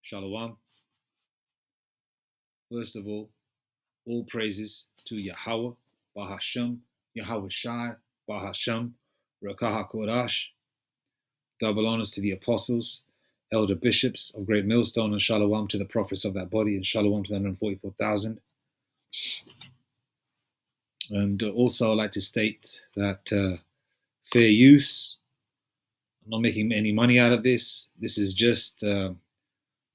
Shalom. First of all praises to Yahweh, Bahashem, Yahweh Shai, Bahashem, Rakah HaKodash. Double honors to the apostles, elder bishops of Great Millstone, and Shalom to the prophets of that body, and Shalom to the 144,000. And also I'd like to state that fair use, I'm not making any money out of this. This is just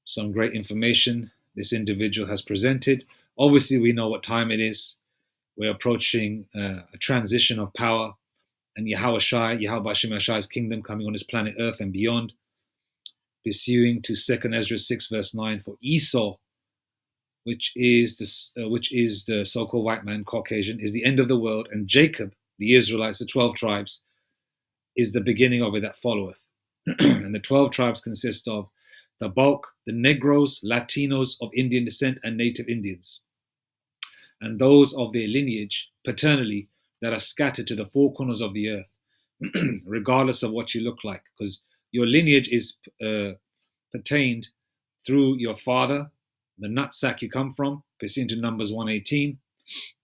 some great information this individual has presented. Obviously, we know what time it is. We're approaching a transition of power, and Yahweh Hashem Shai's kingdom coming on this planet Earth and beyond, pursuing to 2nd Ezra 6 verse 9 for Esau, which is the so-called white man, Caucasian, is the end of the world, and Jacob, the Israelites, the 12 tribes, is the beginning of it that followeth. And the 12 tribes consist of the bulk, the Negroes, Latinos of Indian descent, and native Indians, and those of their lineage paternally that are scattered to the four corners of the earth, regardless of what you look like, because your lineage is pertained through your father, the nutsack you come from, pursuant to Numbers 118.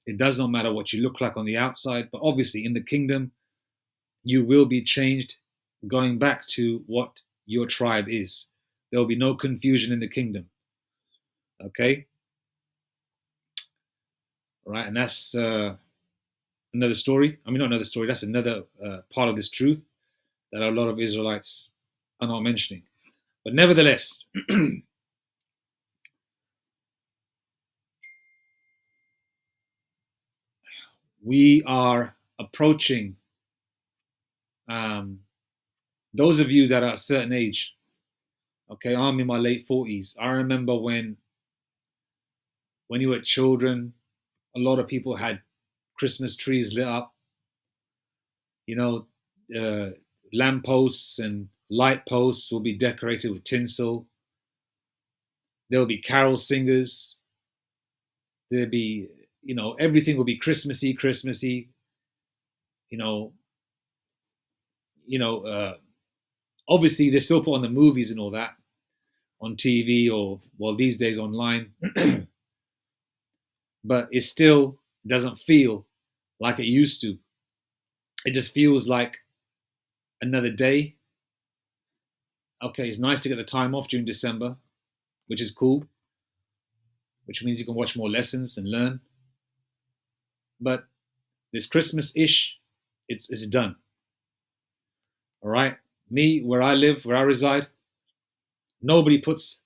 It does not matter what you look like on the outside, but obviously in the kingdom, you will be changed going back to what your tribe is. There will be no confusion in the kingdom. Okay? Right, and that's another story. I mean, not another story. That's another part of this truth that a lot of Israelites are not mentioning. But nevertheless, we are approaching those of you that are a certain age. Okay, I'm in my late 40s. I remember when you were children, a lot of people had Christmas trees lit up. You know, lampposts and light posts will be decorated with tinsel. There'll be carol singers. There'll be, everything will be Christmassy. Obviously they still put on the movies and all that on TV or, well, these days online. But it still doesn't feel like it used to. It just feels like another day. Okay, it's nice to get the time off during December, which is cool, which means you can watch more lessons and learn. But this Christmas-ish, it's done. All right? Me, where I live, where I reside, nobody puts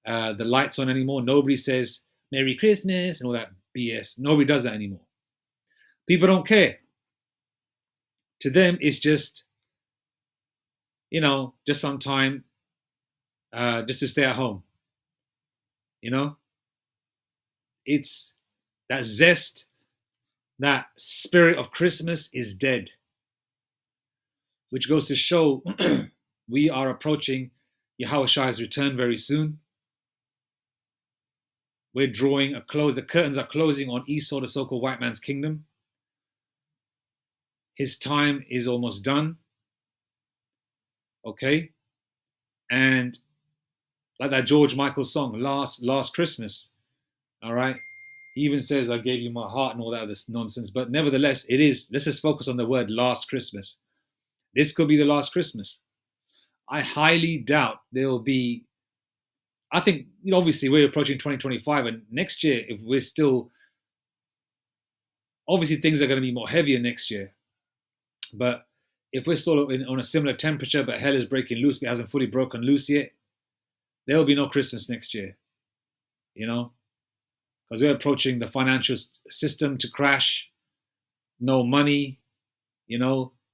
the lights on anymore. Nobody says Merry Christmas and all that BS. Nobody does that anymore. People don't care. To them, it's just, just some time just to stay at home. It's that zest, that spirit of Christmas is dead, which goes to show we are approaching Yahweh Shai's return very soon. We're drawing a close. The curtains are closing on Esau, the so-called white man's kingdom. His time is almost done. Okay? And like that George Michael song, Last Christmas. All right? He even says, I gave you my heart and all that other nonsense. But nevertheless, it is. Let's just focus on the word last Christmas. This could be the last Christmas. I highly doubt there will be. I think, obviously we're approaching 2025, and next year, if we're still, obviously things are going to be more heavier next year. But if we're still on a similar temperature, but hell is breaking loose, but it hasn't fully broken loose yet, there will be no Christmas next year, because we're approaching the financial system to crash, no money,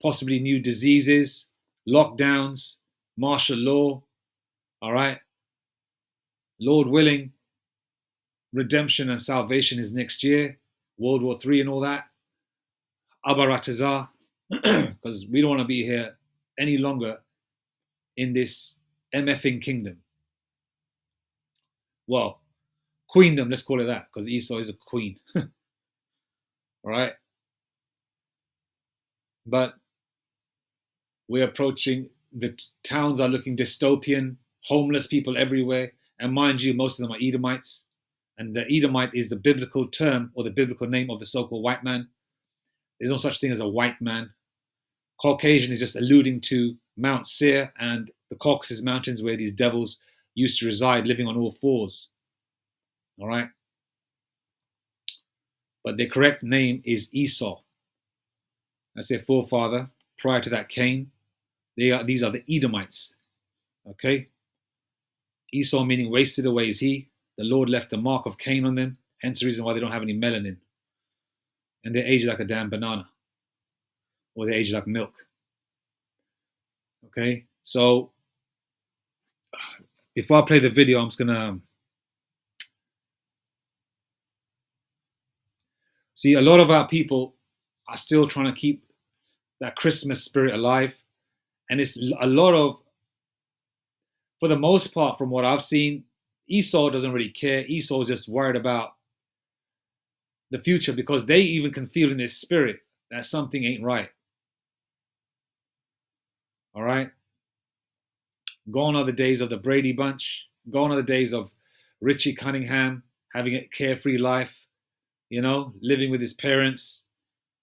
possibly new diseases, lockdowns, martial law, all right? Lord willing, redemption and salvation is next year, World War III and all that. Abaratazah, because we don't want to be here any longer in this MFing kingdom. Well, queendom, let's call it that, because Esau is a queen. All right? But we're approaching, the towns are looking dystopian. homeless people everywhere. And mind you, most of them are Edomites. And the Edomite is the biblical term or the biblical name of the so-called white man. There's no such thing as a white man. Caucasian is just alluding to Mount Seir and the Caucasus Mountains where these devils used to reside, living on all fours. All right? But their correct name is Esau. That's their forefather. Prior to that, Cain. These are the Edomites. Okay? Esau meaning wasted away is he. The Lord left the mark of Cain on them. Hence the reason why they don't have any melanin. And they're aged like a damn banana. Or they're aged like milk. Okay? So, before I play the video, I'm just going to... See, a lot of our people are still trying to keep that Christmas spirit alive. And it's a lot of, for the most part, from what I've seen, Esau doesn't really care. Esau is just worried about the future because they even can feel in their spirit that something ain't right. All right? Gone are the days of the Brady Bunch. Gone are the days of Richie Cunningham having a carefree life, living with his parents.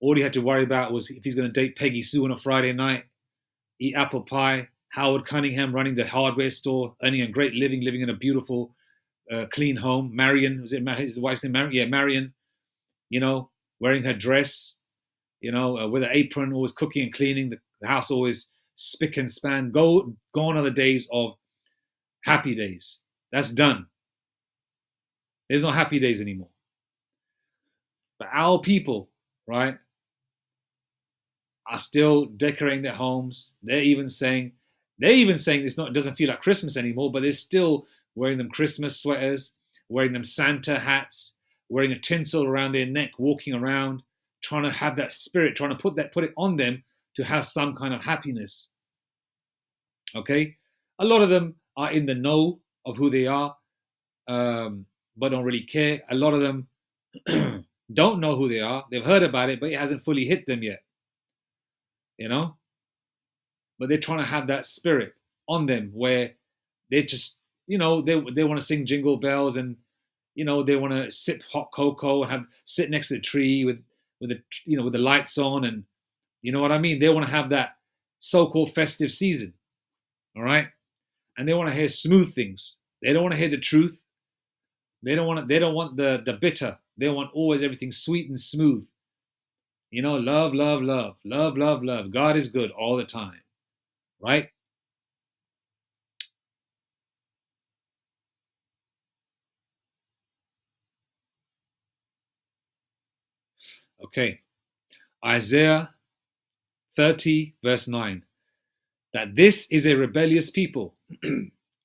All he had to worry about was if he's going to date Peggy Sue on a Friday night, eat apple pie. Howard Cunningham running the hardware store, earning a great living, living in a beautiful, clean home. Marion, was it his wife's name? Marion? Yeah, Marion. Wearing her dress, with an apron, always cooking and cleaning. The house always spick and span. Gone are the days of happy days. That's done. There's no happy days anymore. But our people, right, are still decorating their homes. They're even saying it doesn't feel like Christmas anymore, but they're still wearing them Christmas sweaters, wearing them Santa hats, wearing a tinsel around their neck, walking around, trying to have that spirit, trying to put it on them to have some kind of happiness. Okay? A lot of them are in the know of who they are, but don't really care. A lot of them don't know who they are. They've heard about it, but it hasn't fully hit them yet. But they're trying to have that spirit on them where they just, they want to sing jingle bells and, they want to sip hot cocoa and sit next to the tree with the lights on, and you know what I mean? They want to have that so-called festive season. All right. And they want to hear smooth things. They don't want to hear the truth. They don't want the bitter. They want always everything sweet and smooth. Love, love, love, love, love, love. God is good all the time. Right? Okay. Isaiah 30, verse 9. That this is a rebellious people,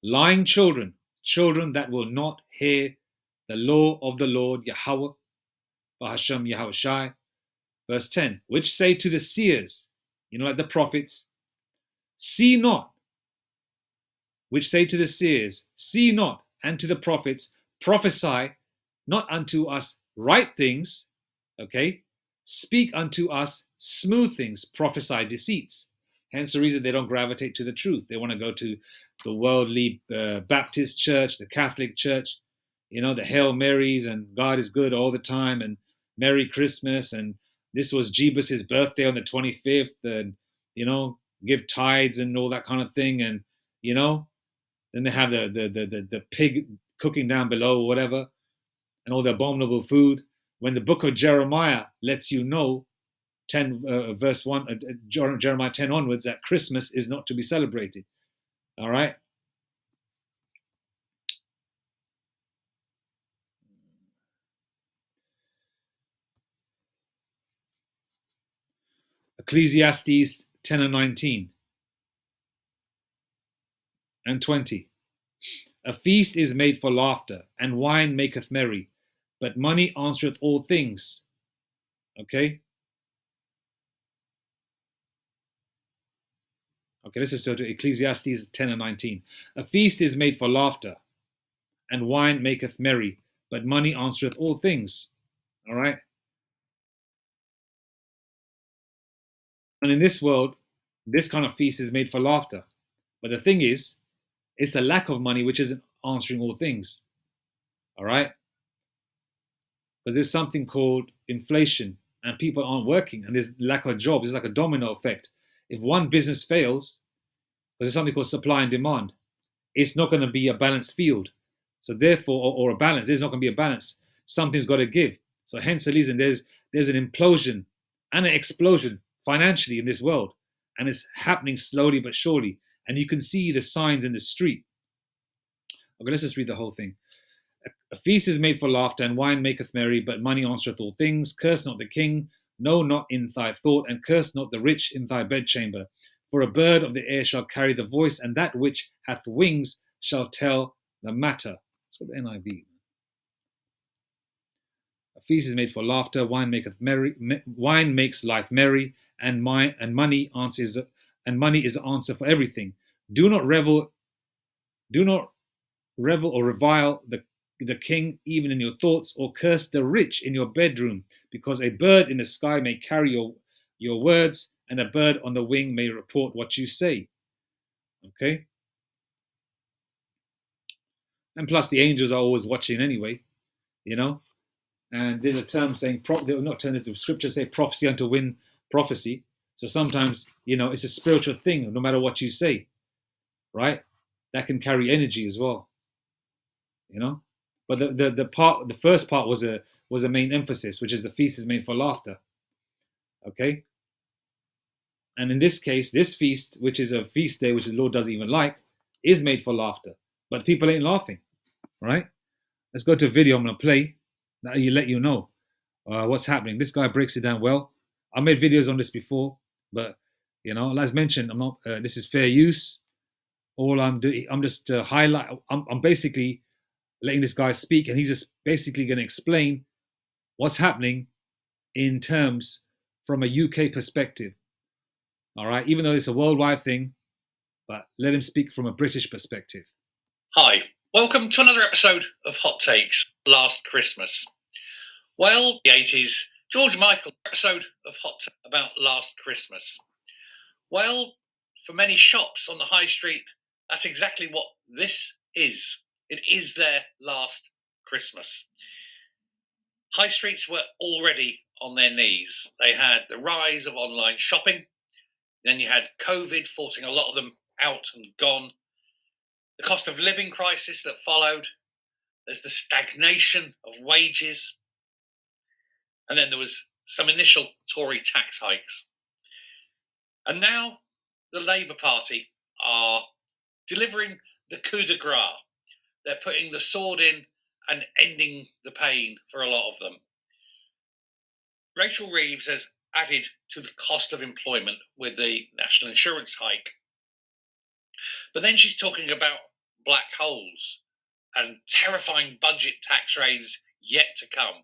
lying children that will not hear the law of the Lord Yahweh, Bahashem Yahweh Shai. Verse 10, which say to the seers, like the prophets, see not. Which say to the seers, see not, and to the prophets, prophesy not unto us right things, okay? Speak unto us smooth things, prophesy deceits. Hence the reason they don't gravitate to the truth. They want to go to the worldly Baptist church, the Catholic church, the Hail Marys and God is good all the time and Merry Christmas and this was Jebus's birthday on the 25th and, give tithes and all that kind of thing. And, then they have the pig cooking down below or whatever and all the abominable food. When the book of Jeremiah lets you know, 10 verse 1, Jeremiah 10 onwards, that Christmas is not to be celebrated. All right? Ecclesiastes 10 and 19 and 20. A feast is made for laughter, and wine maketh merry, but money answereth all things. Okay? Okay, this is to Ecclesiastes 10 and 19. A feast is made for laughter, and wine maketh merry, but money answereth all things. All right? And in this world, this kind of feast is made for laughter. But the thing is, It's the lack of money which isn't answering all things. All right? Because there's something called inflation and people aren't working and there's lack of jobs. It's like a domino effect. If one business fails, because there's something called supply and demand, it's not going to be a balanced field. So therefore, or a balance, there's not going to be a balance. Something's got to give. So hence the reason there's an implosion and an explosion financially in this world. And it's happening slowly but surely. And you can see the signs in the street. Okay, let's just read the whole thing. A feast is made for laughter, and wine maketh merry, but money answereth all things. Curse not the king, no, not in thy thought, and curse not the rich in thy bedchamber. For a bird of the air shall carry the voice, and that which hath wings shall tell the matter. That's what the NIV. A feast is made for laughter, wine maketh merry, wine makes life merry, and money answers, and money is the answer for everything. Do not revel or revile the king even in your thoughts, or curse the rich in your bedroom, because a bird in the sky may carry your words, and a bird on the wing may report what you say. Okay? And plus, the angels are always watching anyway, you know? And there's a term saying, not term, there's the scriptures say prophecy unto win prophecy. So sometimes, it's a spiritual thing, no matter what you say, right? That can carry energy as well, But the first part was a main emphasis, which is the feast is made for laughter. Okay? And in this case, this feast, which is a feast day, which the Lord doesn't even like, is made for laughter. But people ain't laughing, right? Let's go to a video I'm going to play that let you know what's happening. This guy breaks it down well. I made videos on this before, but, as mentioned, I'm not. This is fair use. All I'm doing, I'm just I'm basically letting this guy speak, and he's just basically going to explain what's happening in terms from a UK perspective. All right, even though it's a worldwide thing, but let him speak from a British perspective. Hi, welcome to another episode of Hot Takes Last Christmas. Well, the 80s, George Michael episode of Hot Takes about Last Christmas. Well, for many shops on the high street, that's exactly what this is. It is their last Christmas. High streets were already on their knees. They had the rise of online shopping. Then you had COVID forcing a lot of them out and gone. The cost of living crisis that followed. There's the stagnation of wages. And then there was some initial Tory tax hikes. And now the Labour Party are delivering the coup de grace. They're putting the sword in and ending the pain for a lot of them. Rachel Reeves has added to the cost of employment with the national insurance hike. But then she's talking about black holes and terrifying budget tax raids yet to come.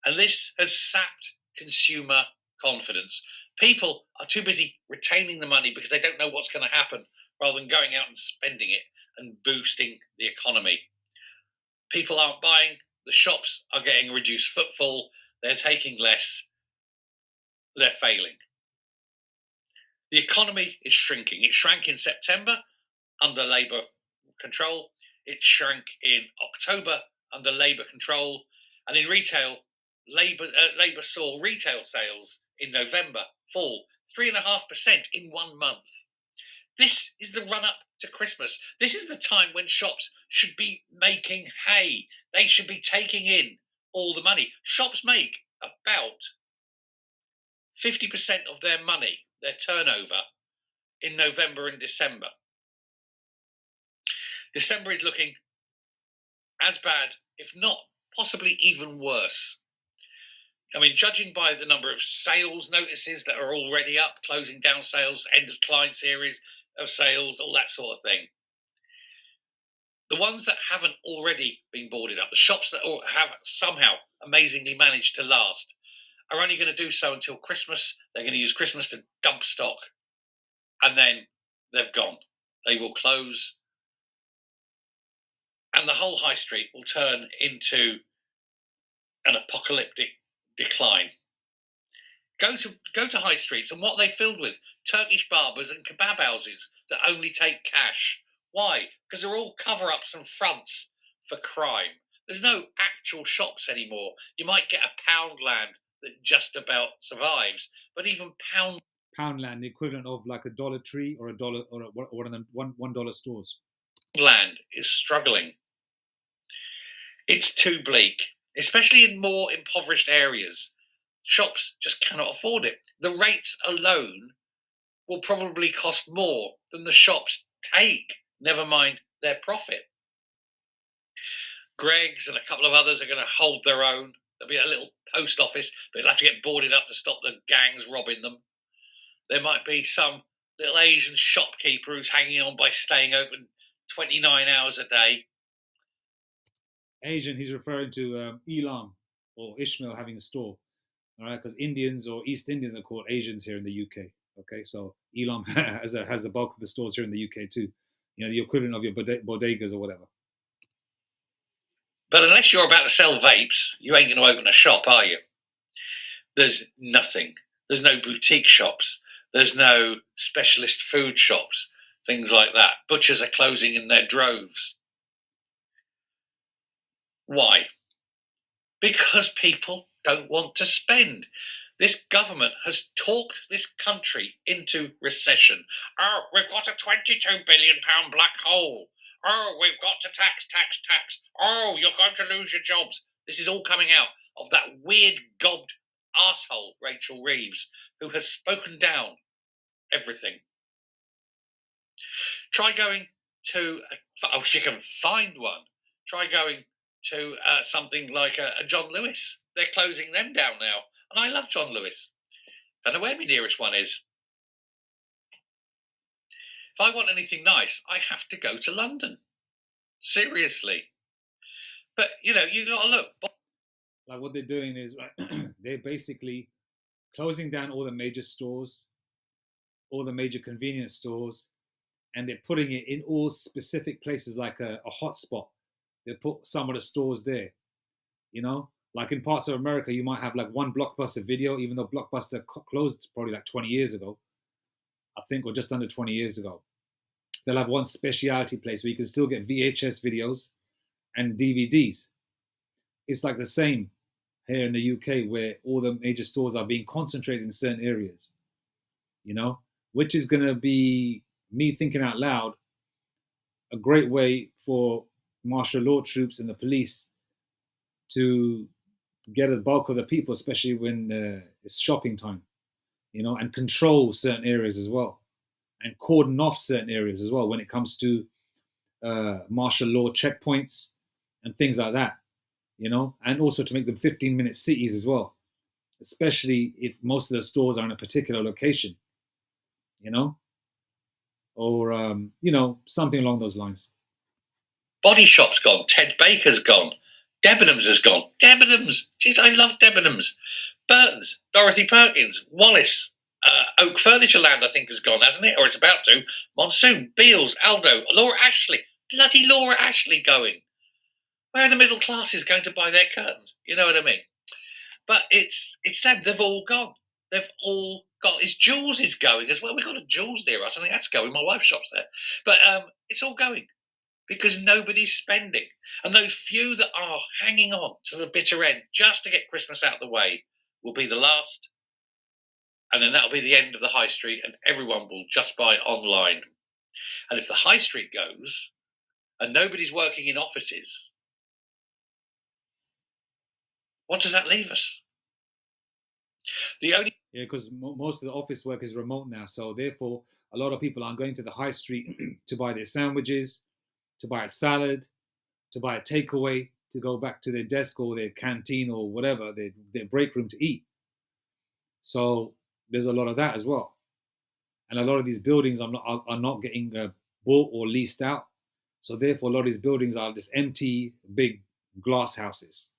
And this has sapped consumer confidence. People are too busy retaining the money because they don't know what's going to happen, rather than going out and spending it and boosting the economy. People aren't buying, the shops are getting reduced footfall, they're taking less, they're failing. The economy is shrinking. It shrank in September under Labour control. It shrank in October under Labour control. And in retail, Labour saw retail sales in November fall 3.5% in 1 month. This is the run-up to Christmas. This is the time when shops should be making hay. They should be taking in all the money. Shops make about 50% of their money, their turnover, in November and December. December is looking as bad, if not possibly even worse. I mean, judging by the number of sales notices that are already up, closing down sales, end of client series of sales, all that sort of thing. The ones that haven't already been boarded up, the shops that have somehow amazingly managed to last, are only going to do so until Christmas. They're going to use Christmas to dump stock, and then they've gone. They will close, and the whole high street will turn into an apocalyptic decline. Go to high streets, and what they filled with: Turkish barbers and kebab houses that only take cash, Why? Because they're all cover-ups and fronts for crime. There's no actual shops anymore. You might get a Poundland that just about survives, but even Poundland, the equivalent of like a Dollar Tree or a dollar or one of them $1 stores. Poundland is struggling. It's too bleak, especially in more impoverished areas. Shops just cannot afford it. The rates alone will probably cost more than the shops take, never mind their profit. Greg's and a couple of others are going to hold their own. There'll be a little post office, but it'll have to get boarded up to stop the gangs robbing them. There might be some little Asian shopkeeper who's hanging on by staying open 29 hours a day. Asian, he's referring to Elam or Ishmael having a store. All right, because Indians or East Indians are called Asians here in the UK. Okay, so Elam has the bulk of the stores here in the UK too. You know, the equivalent of your bodegas or whatever. But unless you're about to sell vapes, you ain't going to open a shop, are you? There's nothing. There's no boutique shops. There's no specialist food shops, things like that. Butchers are closing in their droves. Why? Because people don't want to spend. This government has talked this country into recession. Oh, we've got a £22 billion black hole. Oh, we've got to tax. Oh, you're going to lose your jobs. This is all coming out of that weird gobbed arsehole, Rachel Reeves, who has spoken down everything. Try going to, if you can find one, try going to something like a John Lewis. They're closing them down now. And I love John Lewis. Don't know where my nearest one is. If I want anything nice, I have to go to London. Seriously. But, you got to look. Like what they're doing is, right, they're basically closing down all the major stores, all the major convenience stores, and they're putting it in all specific places like a hotspot. They put some of the stores there, like in parts of America, you might have like one Blockbuster Video, even though Blockbuster closed probably like 20 years ago, I think, or just under 20 years ago. They'll have one specialty place where you can still get VHS videos and DVDs. It's like the same here in the UK, where all the major stores are being concentrated in certain areas, which is going to be, me thinking out loud, a great way for martial law troops and the police to get a bulk of the people, especially when it's shopping time, and control certain areas as well, and cordon off certain areas as well when it comes to martial law checkpoints and things like that, and also to make them 15-minute cities as well, especially if most of the stores are in a particular location, or something along those lines. Body Shop's gone. Ted Baker's gone. Debenhams has gone. Debenhams. Jeez, I love Debenhams. Burton's, Dorothy Perkins, Wallace, Oak Furniture Land, I think, has gone, hasn't it? Or it's about to. Monsoon, Beals, Aldo, Laura Ashley. Bloody Laura Ashley going. Where are the middle classes going to buy their curtains? You know what I mean? But it's them. They've all gone. They've all gone. It's Jules is going as well. We've got a Jules near us. I think that's going. My wife shops there. But it's all going because nobody's spending. And those few that are hanging on to the bitter end just to get Christmas out of the way will be the last. And then that'll be the end of the high street and everyone will just buy online. And if the high street goes and nobody's working in offices, what does that leave us? Yeah, because most of the office work is remote now. So therefore, a lot of people aren't going to the high street to buy their sandwiches, to buy a salad, to buy a takeaway, to go back to their desk or their canteen or whatever, their break room to eat. So there's a lot of that as well. And a lot of these buildings are not getting bought or leased out. So therefore, a lot of these buildings are just empty, big glass houses,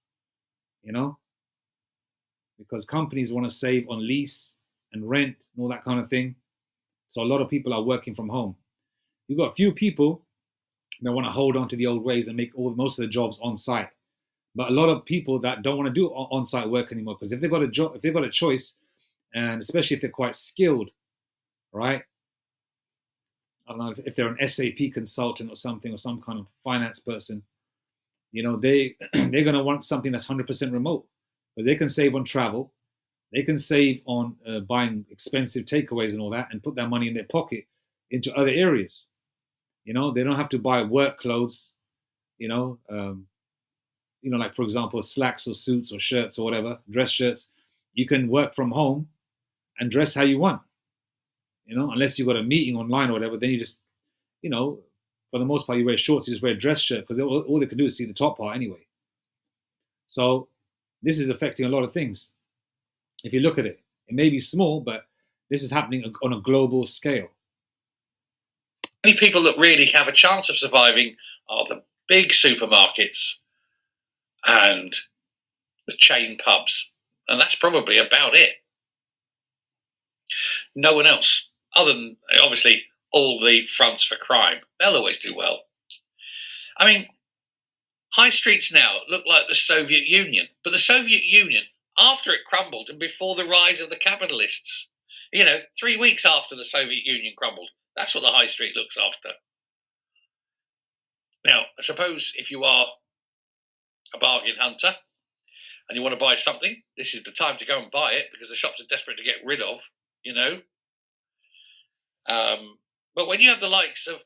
because companies want to save on lease and rent and all that kind of thing. So a lot of people are working from home. You've got a few people that want to hold on to the old ways and make most of the jobs on site. But a lot of people that don't want to do on-site work anymore, because if they've got a choice, and especially if they're quite skilled, right? I don't know if they're an SAP consultant or something, or some kind of finance person. They they're going to want something that's 100% remote, because they can save on travel, they can save on buying expensive takeaways and all that, and put that money in their pocket into other areas. They don't have to buy work clothes. You know, um, like for example, slacks or suits or shirts or whatever, dress shirts. You can work from home and dress how you want. Unless you've got a meeting online or whatever, then you just, you know, for the most part, you wear shorts, you just wear a dress shirt, because all they can do is see the top part anyway. So this is affecting a lot of things. If you look at it, it may be small, but this is happening on a global scale. Only people that really have a chance of surviving are the big supermarkets and the chain pubs. And that's probably about it. No one else, other than obviously all the fronts for crime. They'll always do well. I mean, high streets now look like the Soviet Union, but the Soviet Union, after it crumbled and before the rise of the capitalists, 3 weeks after the Soviet Union crumbled, that's what the high street looks after. Now, I suppose if you are a bargain hunter and you want to buy something, this is the time to go and buy it, because the shops are desperate to get rid of, you know. But when you have the likes of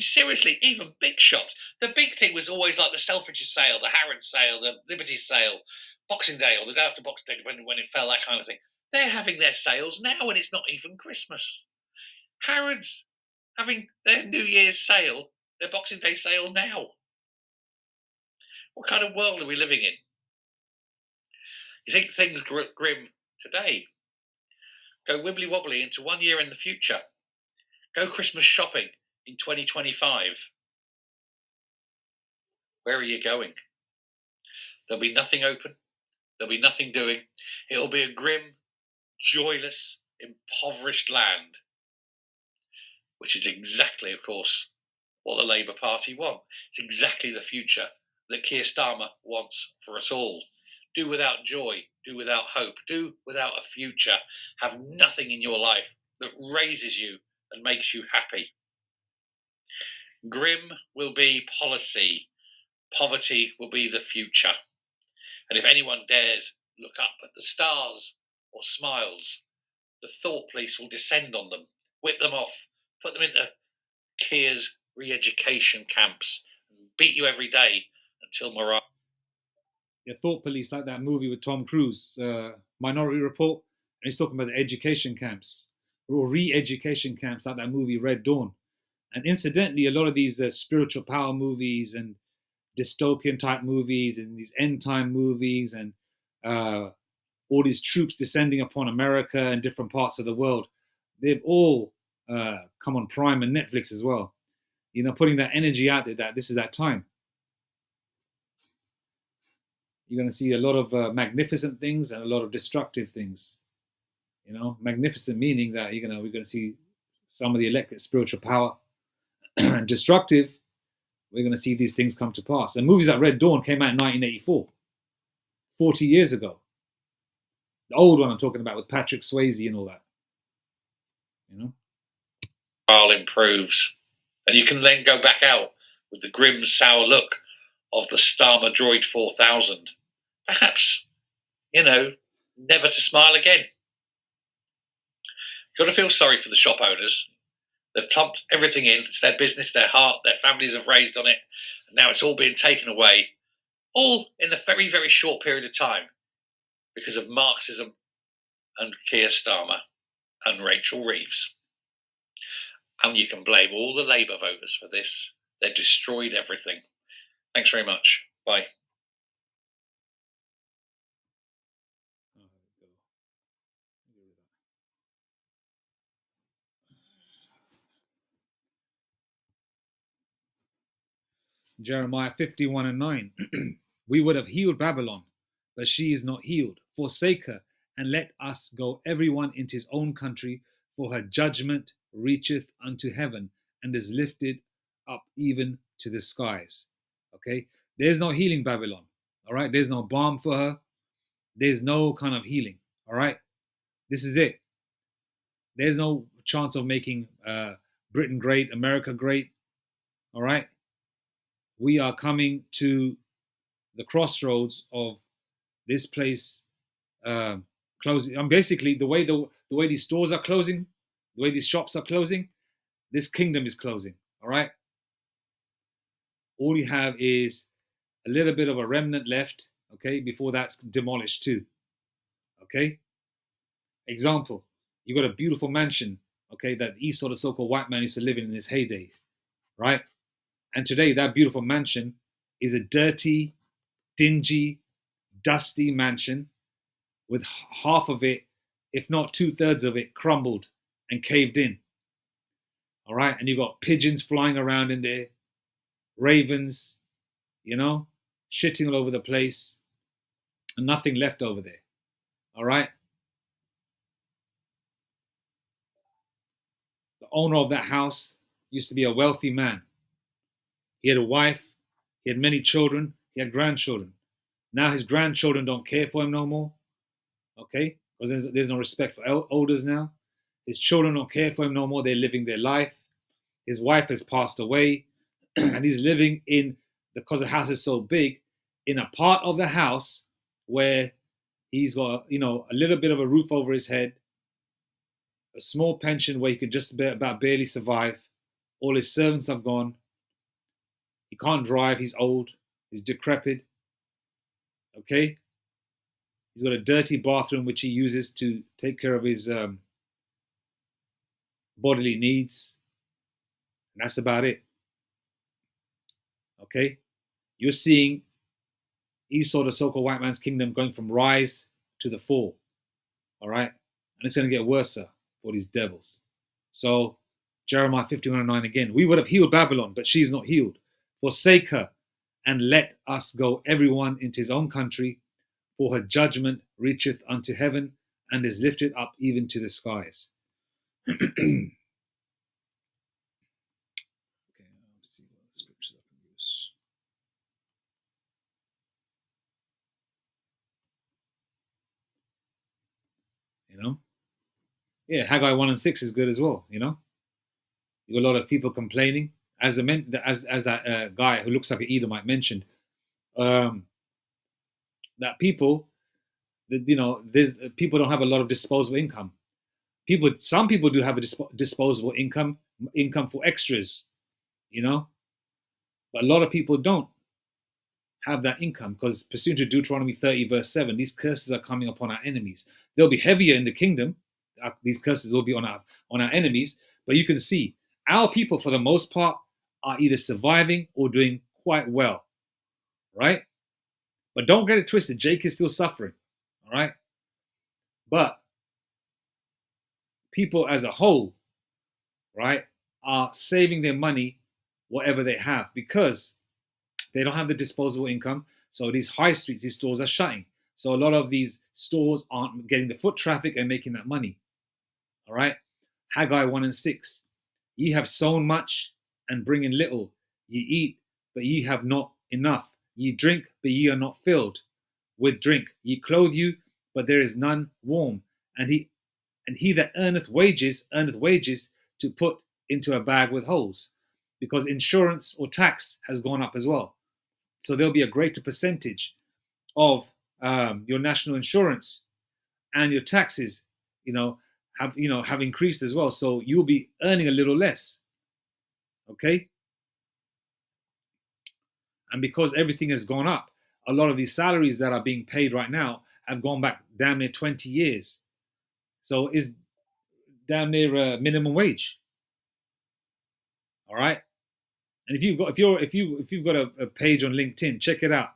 seriously, even big shops, the big thing was always like the Selfridges sale, the Harrods sale, the Liberty sale, Boxing Day or the day after Boxing Day, when it fell, that kind of thing. They're having their sales now, and it's not even Christmas. Harrods having their New Year's sale, their Boxing Day sale now. What kind of world are we living in? You think things grim today? Go wibbly wobbly into 1 year in the future. Go Christmas shopping in 2025. Where are you going? There'll be nothing open. There'll be nothing doing. It'll be a grim, joyless, impoverished land, which is exactly, of course, what the Labour Party want. It's exactly the future that Keir Starmer wants for us all. Do without joy, do without hope, do without a future, have nothing in your life that raises you and makes you happy. Grim will be policy, poverty will be the future. And if anyone dares look up at the stars or smiles, the thought police will descend on them, whip them off, put them into Keir's re-education camps, and beat you every day until morale. Yeah, thought police, like that movie with Tom Cruise, Minority Report, and he's talking about the education camps or re-education camps, like that movie Red Dawn. And incidentally, a lot of these spiritual power movies and dystopian type movies and these end time movies and uh, all these troops descending upon America and different parts of the world, they've all come on Prime and Netflix as well. Putting that energy out there that this is that time. You're going to see a lot of magnificent things and a lot of destructive things. Magnificent meaning that we're going to see some of the elected spiritual power, and destructive, we're going to see these things come to pass. And movies like Red Dawn came out in 1984, 40 years ago. The old one I'm talking about, with Patrick Swayze and all that. Morale improves, and you can then go back out with the grim, sour look of the Starmer Droid 4000. Perhaps, never to smile again. You've got to feel sorry for the shop owners. They've plumped everything in. It's their business, their heart, their families have raised on it. And now it's all being taken away, all in a very, very short period of time, because of Marxism and Keir Starmer and Rachel Reeves. And you can blame all the Labour voters for this. They've destroyed everything. Thanks very much. Bye. Jeremiah 51:9. We would have healed Babylon, but she is not healed. Forsake her, and let us go everyone into his own country, for her judgment reacheth unto heaven, and is lifted up even to the skies. Okay? There's no healing Babylon. All right? There's no balm for her. There's no kind of healing. All right? This is it. There's no chance of making Britain great, America great. All right, we are coming to the crossroads of this place closing. Basically, the way these stores are closing, the way these shops are closing, this kingdom is closing. All right, all you have is a little bit of a remnant left. Okay, before that's demolished too. Okay, example: you got a beautiful mansion. Okay, that Esau, the so-called white man, used to live in his heyday, right? And today, that beautiful mansion is a dirty, dingy, dusty mansion with half of it, if not 2/3 of it, crumbled and caved in. All right. And you've got pigeons flying around in there, ravens, you know, shitting all over the place, and nothing left over there. All right. The owner of that house used to be a wealthy man. He had a wife, he had many children, he had grandchildren. Now his grandchildren don't care for him no more. Okay. Because there's no respect for elders now. His children don't care for him no more. They're living their life. His wife has passed away, and he's living in, because the house is so big, in a part of the house where he's got, a little bit of a roof over his head, a small pension where he can just about barely survive. All his servants have gone. He can't drive. He's old. He's decrepit. Okay. He's got a dirty bathroom which he uses to take care of his bodily needs. And that's about it. Okay. You're seeing Esau, the so-called white man's kingdom, going from rise to the fall. All right. And it's going to get worse for these devils. So Jeremiah 51:9 again. We would have healed Babylon, but she's not healed. Forsake her and let us go everyone into his own country, for her judgment reacheth unto heaven and is lifted up even to the skies. Okay, let's see what scriptures I can use. Yeah, Haggai 1:6 is good as well. You got a lot of people complaining, as that guy who looks like an Edomite mentioned, that people, there's people don't have a lot of disposable income. Some people do have a disposable income for extras, but a lot of people don't have that income, because pursuant to Deuteronomy 30:7, these curses are coming upon our enemies. They'll be heavier in the kingdom. These curses will be on our enemies, but you can see our people, for the most part, are either surviving or doing quite well, right? But don't get it twisted. Jake is still suffering, all right? But people as a whole, right, are saving their money, whatever they have, because they don't have the disposable income. So these high streets, these stores are shutting. So a lot of these stores aren't getting the foot traffic and making that money. All right. Haggai 1:6. Ye have sown much and bring in little. Ye eat, but ye have not enough. Ye drink, but ye are not filled with drink. Ye clothe you, but there is none warm. And he that earneth wages to put into a bag with holes, because insurance or tax has gone up as well. So there'll be a greater percentage of your national insurance and your taxes, have increased as well. So you'll be earning a little less. Okay. And because everything has gone up, a lot of these salaries that are being paid right now have gone back damn near 20 years. So it's damn near minimum wage. All right. And if you've got a page on LinkedIn, check it out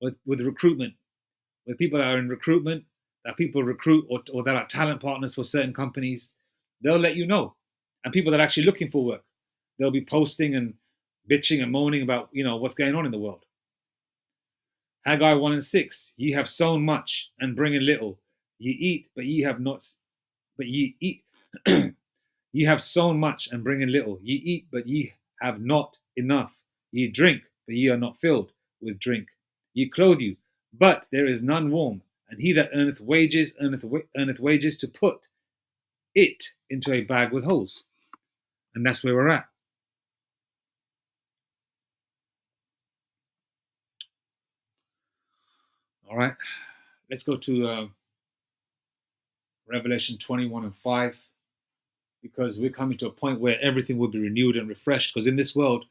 with recruitment, with people that are in recruitment, that people recruit, or that are talent partners for certain companies. They'll let you know. And people that are actually looking for work, they'll be posting and bitching and moaning about what's going on in the world. Haggai 1:6. Ye have sown much and bring in little. Ye eat, but ye have not. But ye eat. Ye have sown much and bring in little. Ye eat, but ye have not enough. Ye drink, but ye are not filled with drink. Ye clothe you, but there is none warm. And he that earneth wages to put it into a bag with holes. And that's where we're at. All right. Let's go to Revelation 21 and 5, because we're coming to a point where everything will be renewed and refreshed. Because in this world,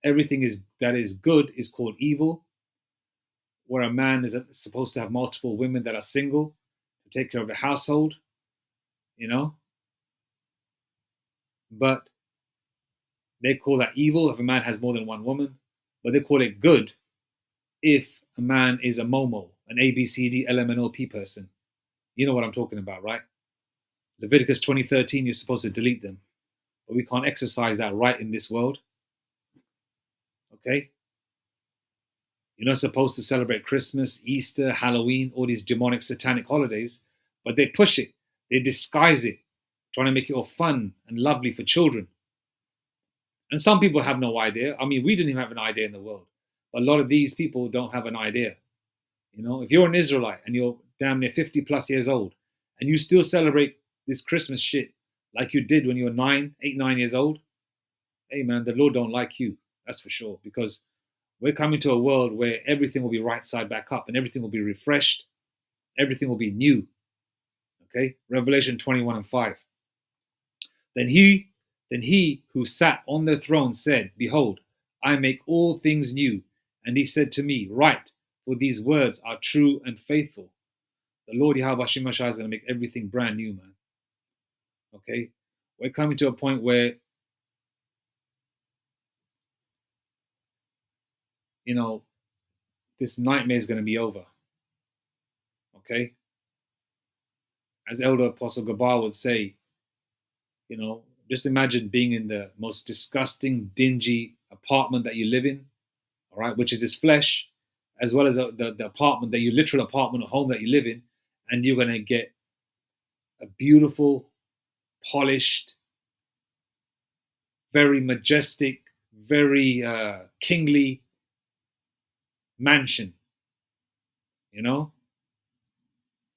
everything is that is good is called evil, where a man is supposed to have multiple women that are single to take care of the household, you know. But they call that evil if a man has more than one woman. But they call it good if a man is a Momo, an A B C D L M N O P person. You know what I'm talking about, right? Leviticus 20:13, you're supposed to delete them. But we can't exercise that right in this world. Okay? You're not supposed to celebrate Christmas, Easter, Halloween, all these demonic satanic holidays, but they push it. They disguise it, trying to make it all fun and lovely for children. And some people have no idea. I mean, we didn't even have an idea in the world. But a lot of these people don't have an idea. You know, if you're an Israelite and you're damn near 50 plus years old and you still celebrate this Christmas shit like you did when you were 9 years old, hey man, the Lord don't like you. That's for sure. Because we're coming to a world where everything will be right side back up and everything will be refreshed. Everything will be new. Okay? Revelation 21 and 5. Then he who sat on the throne said, behold, I make all things new. And he said to me, write, for these words are true and faithful. The Lord Yahweh Hashem Mashah is going to make everything brand new, man. Okay? We're coming to a point where, you know, this nightmare is going to be over. Okay? As Elder Apostle Gabar would say, you know, just imagine being in the most disgusting, dingy apartment that you live in, all right, which is this flesh, as well as the apartment, that your literal apartment or home that you live in, and you're going to get a beautiful, polished, very majestic, very kingly mansion, you know,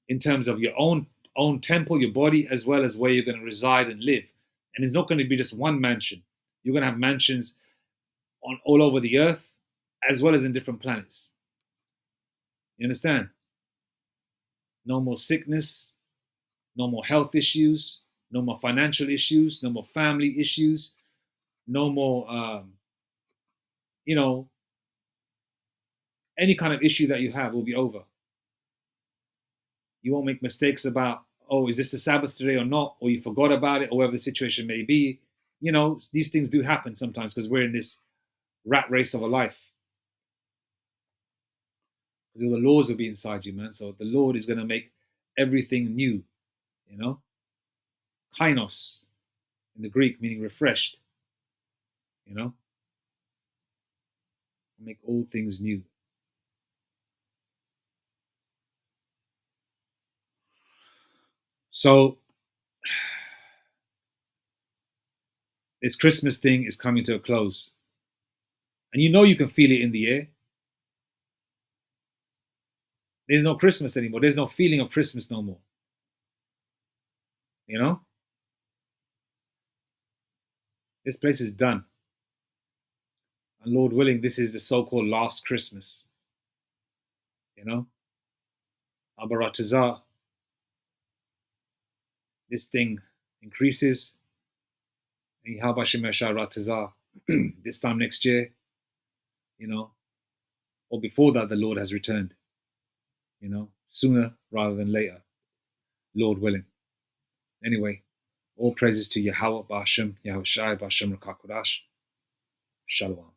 in terms of your own temple, your body, as well as where you're going to reside and live. And it's not going to be just one mansion. You're going to have mansions on all over the earth, as well as in different planets. You understand? No more sickness, no more health issues, no more financial issues, no more family issues, no more, you know, any kind of issue that you have will be over. You won't make mistakes about, oh, is this the Sabbath today or not? Or you forgot about it, or whatever the situation may be. You know, these things do happen sometimes because we're in this rat race of a life. Because all the laws will be inside you, man. So the Lord is going to make everything new, you know? Kainos in the Greek, meaning refreshed, you know? Make all things new. So this Christmas thing is coming to a close. And you know you can feel it in the air. There's no Christmas anymore. There's no feeling of Christmas no more. You know? This place is done. And Lord willing, this is the so-called last Christmas. You know? Abaratazah. This thing increases. This time next year, you know, or before that, the Lord has returned. You know, sooner rather than later, Lord willing. Anyway, all praises to Yahweh Ba'Shem, Yahweh Shai Ba'Shem Rakakodash. Shalom.